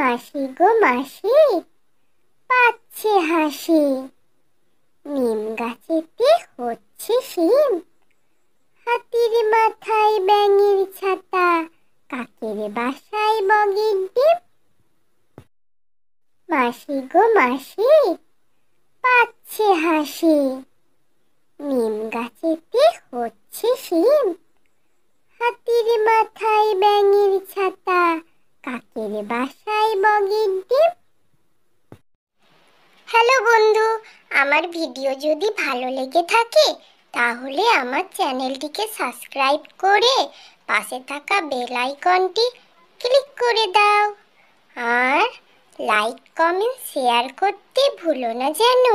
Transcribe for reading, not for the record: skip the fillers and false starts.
মাসি গো মাসি, পাচ্ছে হাসি। নিম গাছেতে হচ্ছে শিম, হাতির মাথায় ব্যাঙের ছাতা, কাকের বাসায় বগের ডিম। মাসি গো মাসি, পাচ্ছে হাসি। নিম গাছেতে হচ্ছে শিম, হাতির মাথায় ব্যাঙের ছাতা, কাকের বাসায় বগের ডিম। হ্যালো বন্ধু, আমার ভিডিও যদি ভালো লেগে থাকে তাহলে আমার চ্যানেলটিকে সাবস্ক্রাইব করে পাশে থাকা বেল আইকনটি ক্লিক করে দাও আর লাইক কমেন্ট শেয়ার করতে ভুলো না যেন।